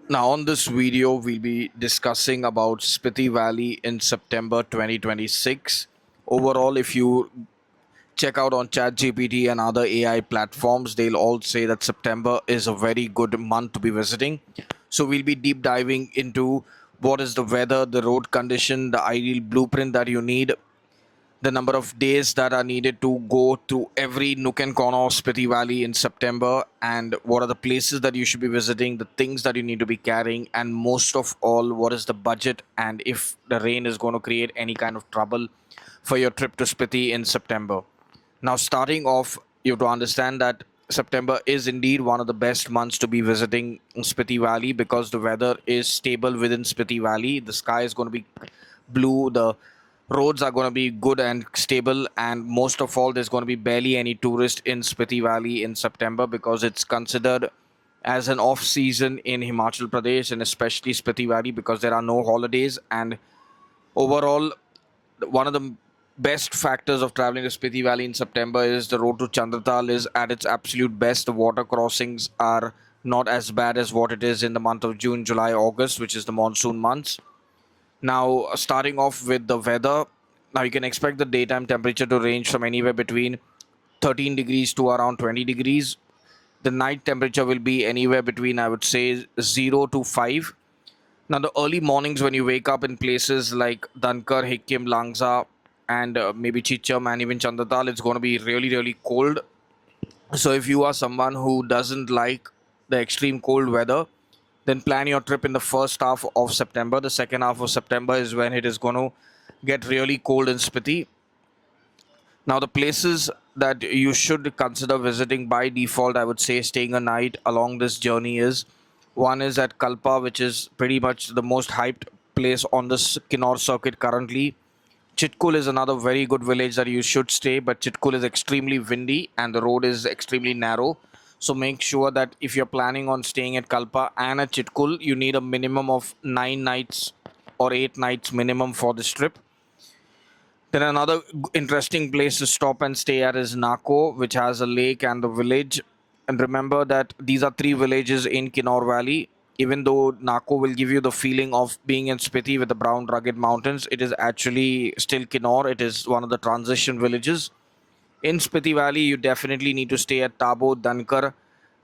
Now, on this video, we'll be discussing about Spiti Valley in September 2026. Overall, if you check out on ChatGPT and other AI platforms, they'll all say that September is a very good month to be visiting. So, we'll be deep diving into what is the weather, the road condition, the ideal blueprint that you need, the number of days that are needed to go to every nook and corner of Spiti Valley in September, and what are the places that you should be visiting, the things that you need to be carrying, and most of all, what is the budget, and if the rain is going to create any kind of trouble for your trip to Spiti in September. Now, starting off, you have to understand that September is indeed one of the best months to be visiting Spiti Valley because the weather is stable within Spiti Valley. The sky is going to be blue, the roads are going to be good and stable, and most of all, there's going to be barely any tourist in Spiti Valley in September because it's considered as an off season in Himachal Pradesh and especially Spiti Valley because there are no holidays. And overall, one of the best factors of traveling to Spiti Valley in September is the road to Chandratal is at its absolute best. The water crossings are not as bad as what it is in the month of June, July, August, which is the monsoon months. Now, starting off with the weather, now you can expect the daytime temperature to range from anywhere between 13 degrees to around 20 degrees. The night temperature will be anywhere between, I would say, 0 to 5. Now, the early mornings when you wake up in places like Dankar, Hikkim, Langsa, and maybe Chicham and even Chandatal, it's going to be really, really cold. So, if you are someone who doesn't like the extreme cold weather, then plan your trip in the first half of September. The second half of September is when it is going to get really cold in Spiti. Now, the places that you should consider visiting by default, I would say staying a night along this journey is one is at Kalpa, which is pretty much the most hyped place on this Kinnaur circuit currently. Chitkul is another very good village that you should stay, but Chitkul is extremely windy and the road is extremely narrow. So make sure that if you're planning on staying at Kalpa and at Chitkul, you need a minimum of 9 nights or 8 nights minimum for this trip. Then another interesting place to stop and stay at is Nako, which has a lake and the village. And remember that these are three villages in Kinnaur Valley. Even though Nako will give you the feeling of being in Spiti with the brown rugged mountains, it is actually still Kinnaur. It is one of the transition villages. In Spiti Valley, you definitely need to stay at Tabo, Dankar,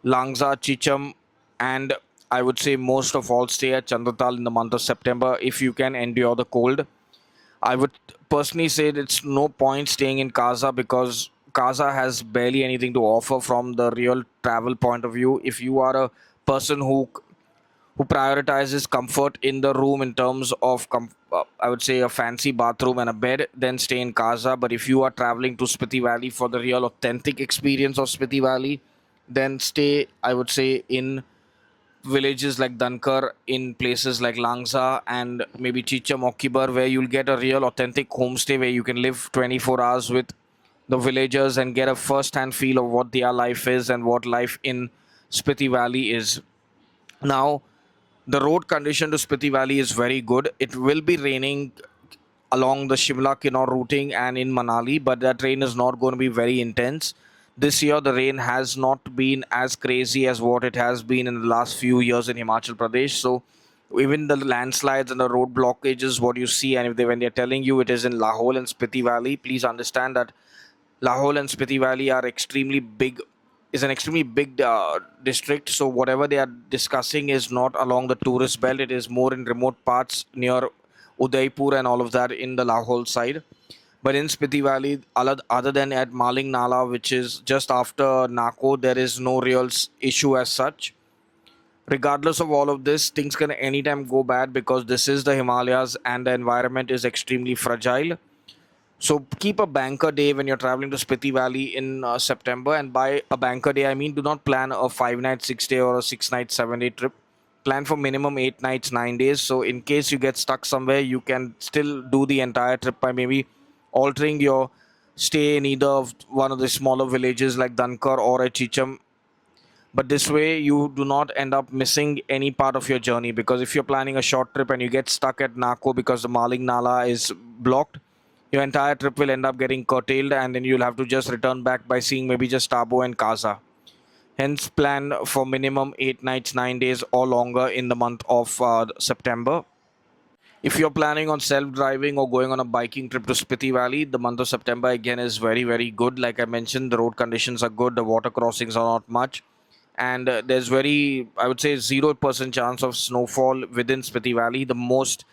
Langza, Chicham, and I would say most of all stay at Chandratal in the month of September if you can endure the cold. I would personally say it's no point staying in Kaza because Kaza has barely anything to offer from the real travel point of view. If you are a person who prioritizes comfort in the room in terms of I would say a fancy bathroom and a bed, then stay in Kaza. But if you are traveling to Spiti Valley for the real authentic experience of Spiti Valley, then stay, I would say, in villages like Dankar, in places like Langsa and maybe Chicha Mokibar, where you'll get a real authentic homestay where you can live 24 hours with the villagers and get a first hand feel of what their life is and what life in Spiti Valley is. Now, the road condition to Spiti Valley is very good. It will be raining along the Shimla Kinnaur routing and in Manali, but that rain is not going to be very intense. This year, the rain has not been as crazy as what it has been in the last few years in Himachal Pradesh. So, even the landslides and the road blockages, what you see, and if they when they're telling you it is in Lahore and Spiti Valley, please understand that Lahore and Spiti Valley are extremely big, is an extremely big district. So whatever they are discussing is not along the tourist belt. It is more in remote parts near Udaipur and all of that in the Lahore side. But in Spiti Valley, other than at Maling Nala, which is just after Nako, there is no real issue as such. Regardless of all of this, things can anytime go bad because this is the Himalayas and the environment is extremely fragile. So keep a banker day when you're traveling to Spiti Valley in September. And by a banker day, I mean do not plan a 5 night, 6 day, or a 6 night, 7 day trip. Plan for minimum 8 nights, 9 days. So in case you get stuck somewhere, you can still do the entire trip by maybe altering your stay in either of one of the smaller villages like Dankar or at Chicham. But this way, you do not end up missing any part of your journey because if you're planning a short trip and you get stuck at Nako because the Maling Nala is blocked, your entire trip will end up getting curtailed and then you'll have to just return back by seeing maybe just Tabo and Kaza. Hence, plan for minimum 8 nights, 9 days or longer in the month of September. If you're planning on self-driving or going on a biking trip to Spiti Valley, the month of September again is very, very good. Like I mentioned, the road conditions are good, the water crossings are not much, and there's very, I would say, 0% chance of snowfall within Spiti Valley. The most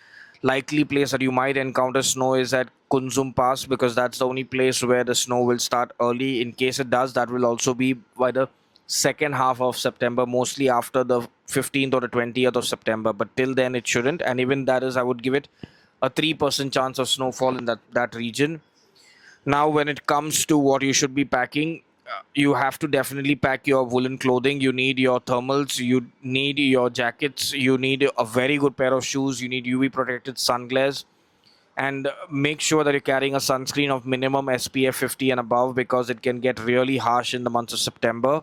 likely place that you might encounter snow is at Kunzum Pass, because that's the only place where the snow will start early. In case it does, that will also be by the second half of September, mostly after the 15th or the 20th of September. But till then, it shouldn't. And even that is, I would give it a 3% chance of snowfall in that region. Now, when it comes to what you should be packing, you have to definitely pack your woolen clothing. You need your thermals, you need your jackets, you need a very good pair of shoes, you need UV protected sunglasses, and make sure that you're carrying a sunscreen of minimum SPF 50 and above, because it can get really harsh in the months of September.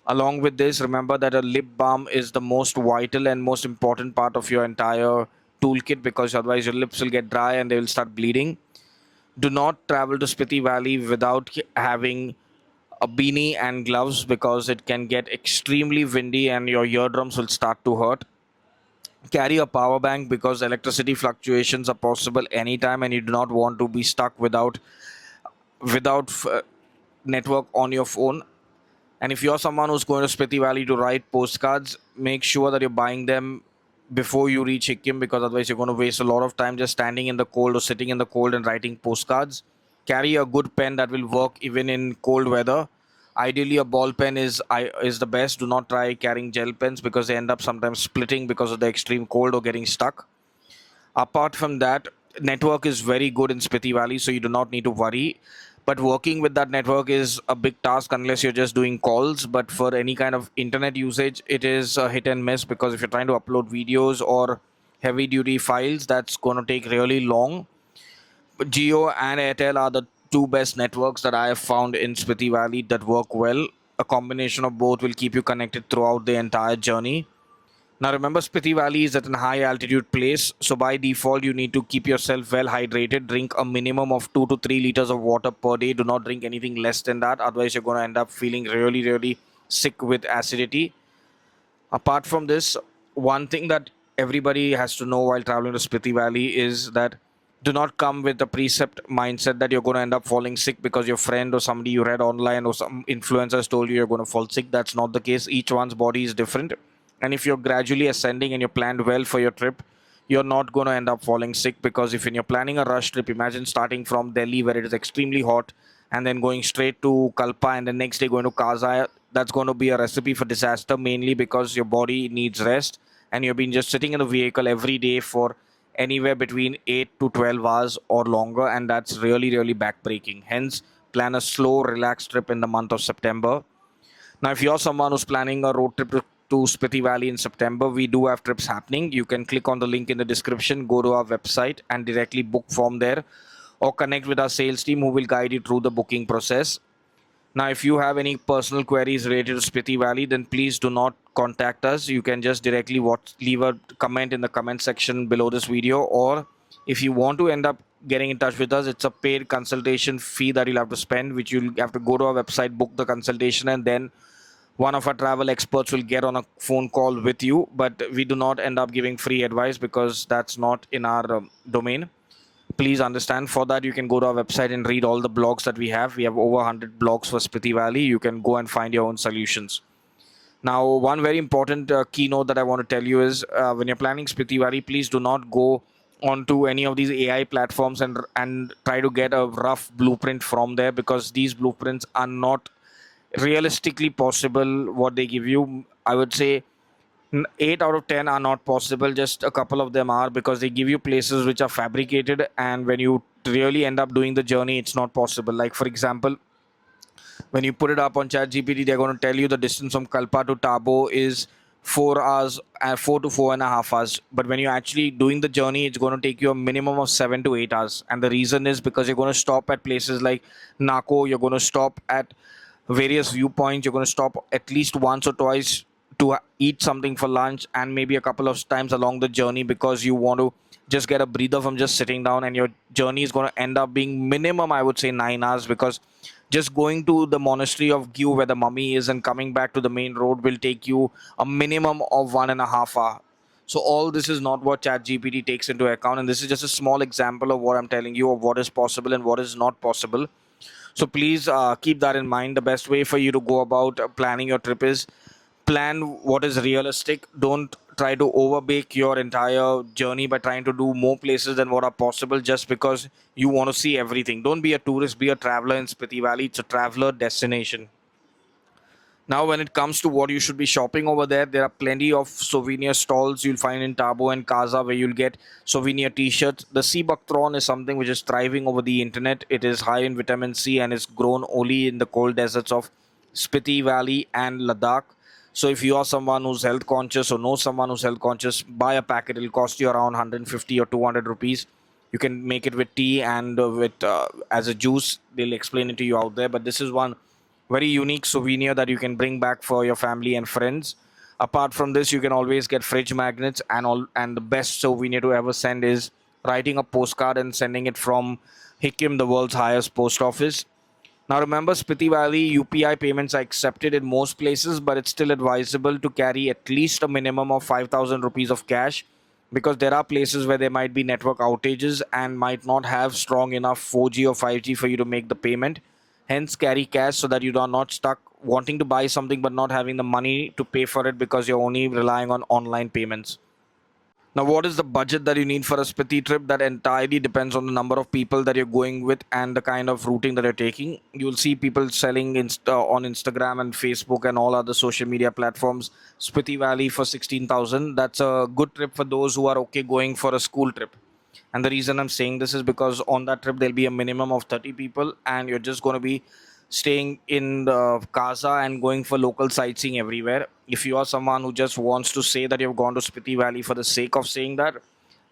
Along with this, remember that a lip balm is the most vital and most important part of your entire toolkit, because otherwise your lips will get dry and they will start bleeding. Do not travel to Spiti Valley without having a beanie and gloves, because it can get extremely windy and your eardrums will start to hurt. Carry a power bank, because electricity fluctuations are possible anytime and you do not want to be stuck without network on your phone. And if you're someone who's going to Spiti Valley to write postcards, make sure that you're buying them before you reach Sikkim, because otherwise you're going to waste a lot of time just standing in the cold or sitting in the cold and writing postcards. Carry a good pen that will work even in cold weather. Ideally, a ball pen is the best. Do not try carrying gel pens, because they end up sometimes splitting because of the extreme cold or getting stuck. Apart from that, network is very good in Spiti Valley, so you do not need to worry. But working with that network is a big task unless you're just doing calls. But for any kind of internet usage, it is a hit and miss, because if you're trying to upload videos or heavy duty files, that's going to take really long. But Geo and Airtel are the two best networks that I have found in Spiti Valley that work well. A combination of both will keep you connected throughout the entire journey. Now remember, Spiti Valley is at a high altitude place, so by default you need to keep yourself well hydrated. Drink a minimum of 2 to 3 liters of water per day. Do not drink anything less than that, otherwise you're going to end up feeling really, really sick with acidity. Apart from this, one thing that everybody has to know while traveling to Spiti Valley is that do not come with a precept mindset that you're going to end up falling sick because your friend or somebody you read online or some influencers told you you're going to fall sick. That's not the case. Each one's body is different. And if you're gradually ascending and you're planned well for your trip, you're not going to end up falling sick, because if you're planning a rush trip, imagine starting from Delhi where it is extremely hot and then going straight to Kalpa and the next day going to Kaza. That's going to be a recipe for disaster, mainly because your body needs rest and you've been just sitting in the vehicle every day for anywhere between 8 to 12 hours or longer, and that's really, really backbreaking. Hence, plan a slow, relaxed trip in the month of September. Now, if you're someone who's planning a road trip to Spiti Valley in September, we do have trips happening. You can click on the link in the description, go to our website, and directly book from there, or connect with our sales team who will guide you through the booking process. Now, if you have any personal queries related to Spiti Valley, then please do not contact us. You can just directly leave a comment in the comment section below this video, or if you want to end up getting in touch with us, it's a paid consultation fee that you'll have to spend, which you'll have to go to our website, book the consultation, and then one of our travel experts will get on a phone call with you. But we do not end up giving free advice, because that's not in our domain. Please understand. For that, you can go to our website and read all the blogs that we have. We have over 100 blogs for Spiti Valley. You can go and find your own solutions. Now, one very important keynote that I want to tell you is when you're planning Spiti Valley, please do not go onto any of these AI platforms and try to get a rough blueprint from there, because these blueprints are not realistically possible. What they give you, I would say 8 out of 10 are not possible. Just a couple of them are, because they give you places which are fabricated, and when you really end up doing the journey, it's not possible. Like for example, when you put it up on ChatGPT, they're going to tell you the distance from Kalpa to Tabo is 4 hours, 4 to 4.5 hours. But when you're actually doing the journey, it's going to take you a minimum of 7 to 8 hours. And the reason is because you're going to stop at places like Nako, you're going to stop at various viewpoints, you're going to stop at least once or twice to eat something for lunch, and maybe a couple of times along the journey, because you want to just get a breather from just sitting down. And your journey is going to end up being minimum, I would say, 9 hours, because Just going to the monastery of Gyu where the mummy is and coming back to the main road will take you a minimum of 1.5 hours. So all this is not what ChatGPT takes into account, and this is just a small example of what I'm telling you of what is possible and what is not possible. So please keep that in mind. The best way for you to go about planning your trip is plan what is realistic. Don't try to overbake your entire journey by trying to do more places than what are possible just because you want to see everything. Don't be a tourist, be a traveler in Spiti Valley. It's a traveler destination. Now, when it comes to what you should be shopping over there, there are plenty of souvenir stalls you'll find in Tabo and Kaza where you'll get souvenir t-shirts. The sea buckthorn is something which is thriving over the internet. It is high in vitamin C and is grown only in the cold deserts of Spiti Valley and Ladakh. So if you are someone who's health conscious or know someone who's health conscious, buy a packet. It'll cost you around 150 or 200 rupees. You can make it with tea and with as a juice. They'll explain it to you out there. But this is one very unique souvenir that you can bring back for your family and friends. Apart from this, you can always get fridge magnets, and the best souvenir to ever send is writing a postcard and sending it from Hikim, the world's highest post office. Now remember, Spiti Valley UPI payments are accepted in most places, but it's still advisable to carry at least a minimum of 5,000 rupees of cash, because there are places where there might be network outages and might not have strong enough 4G or 5G for you to make the payment. Hence, carry cash so that you are not stuck wanting to buy something but not having the money to pay for it because you're only relying on online payments. Now, what is the budget that you need for a Spiti trip? That entirely depends on the number of people that you're going with and the kind of routing that you're taking. You'll see people selling on Instagram and Facebook and all other social media platforms Spiti Valley for 16,000. That's a good trip for those who are okay going for a school trip. And the reason I'm saying this is because on that trip there'll be a minimum of 30 people, and you're just going to be staying in the casa and going for local sightseeing everywhere. If you are someone who just wants to say that you've gone to Spiti Valley for the sake of saying that,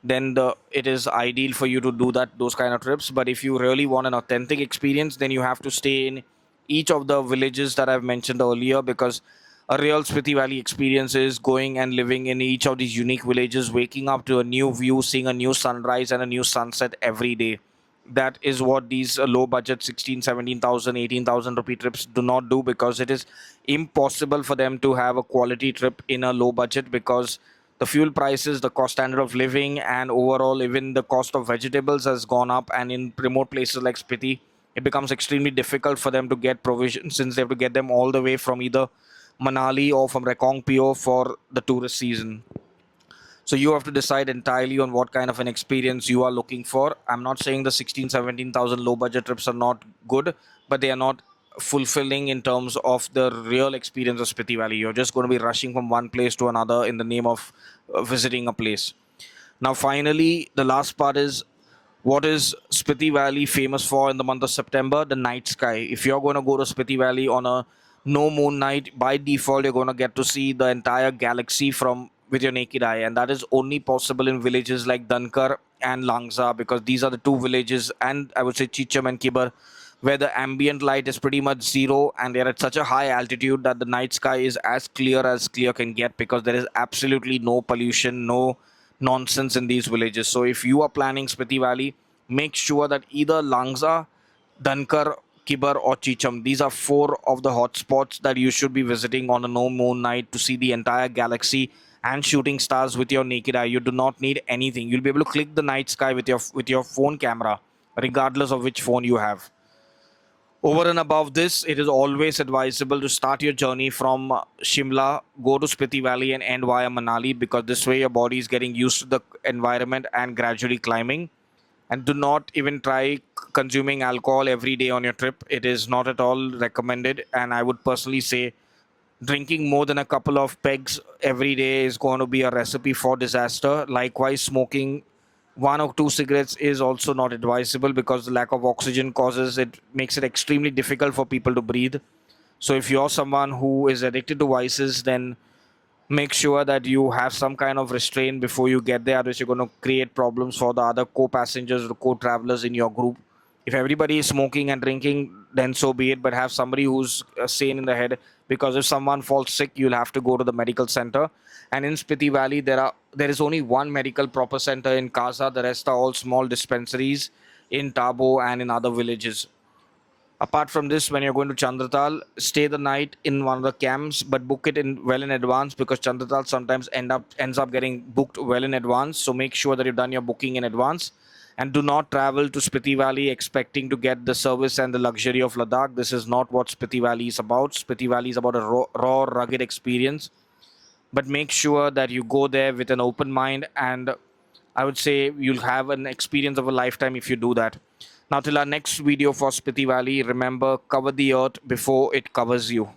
then it is ideal for you to do those kind of trips. But if you really want an authentic experience, then you have to stay in each of the villages that I've mentioned earlier, because a real Spiti Valley experience is going and living in each of these unique villages, waking up to a new view, seeing a new sunrise and a new sunset every day. That is what these low budget 16, 17,000, 18,000 rupee trips do not do, because it is impossible for them to have a quality trip in a low budget, because the fuel prices, the cost standard of living, and overall even the cost of vegetables has gone up. And in remote places like Spiti, it becomes extremely difficult for them to get provisions, since they have to get them all the way from either Manali or from Rekong Pio for the tourist season. So you have to decide entirely on what kind of an experience you are looking for. I'm not saying the 16, 17,000 low budget trips are not good, but they are not fulfilling in terms of the real experience of Spiti Valley. You're just going to be rushing from one place to another in the name of visiting a place. Now, finally, the last part is, what is Spiti Valley famous for in the month of September? The night sky. If you're going to go to Spiti Valley on a no moon night, by default, you're going to get to see the entire galaxy from with your naked eye, and that is only possible in villages like Dankar and Langza, because these are the two villages, and I would say Chicham and Kibar, where the ambient light is pretty much zero, and they're at such a high altitude that the night sky is as clear can get, because there is absolutely no pollution, no nonsense in these villages. So if you are planning Spiti Valley, make sure that either Langza, Dankar, Kibar or Chicham, these are four of the hotspots that you should be visiting on a no moon night to see the entire galaxy and shooting stars with your naked eye. You do not need anything. You'll be able to click the night sky with your phone camera, regardless of which phone you have. Over and above this, it is always advisable to start your journey from Shimla, go to Spiti Valley, and end via Manali, because this way your body is getting used to the environment and gradually climbing. And do not even try consuming alcohol every day on your trip. It is not at all recommended, and I would personally say drinking more than a couple of pegs every day is going to be a recipe for disaster. Likewise, smoking one or two cigarettes is also not advisable, because the lack of oxygen causes it makes it extremely difficult for people to breathe. So if you're someone who is addicted to vices, then make sure that you have some kind of restraint before you get there, otherwise you're going to create problems for the other co-passengers or co-travelers in your group. If everybody is smoking and drinking, then so be it, but have somebody who's sane in the head, because if someone falls sick, you'll have to go to the medical center. And in Spiti Valley, there is only one medical proper center in Kaza. The rest are all small dispensaries in Tabo and in other villages. Apart from this, when you're going to Chandratal, stay the night in one of the camps, but book it in well in advance, because Chandratal sometimes ends up getting booked well in advance. So make sure that you've done your booking in advance, and do not travel to Spiti Valley expecting to get the service and the luxury of Ladakh. This is not what Spiti Valley is about. Spiti Valley is about a raw, rugged experience. But make sure that you go there with an open mind, and I would say you'll have an experience of a lifetime if you do that. Now, till our next video for Spiti Valley, remember, cover the earth before it covers you.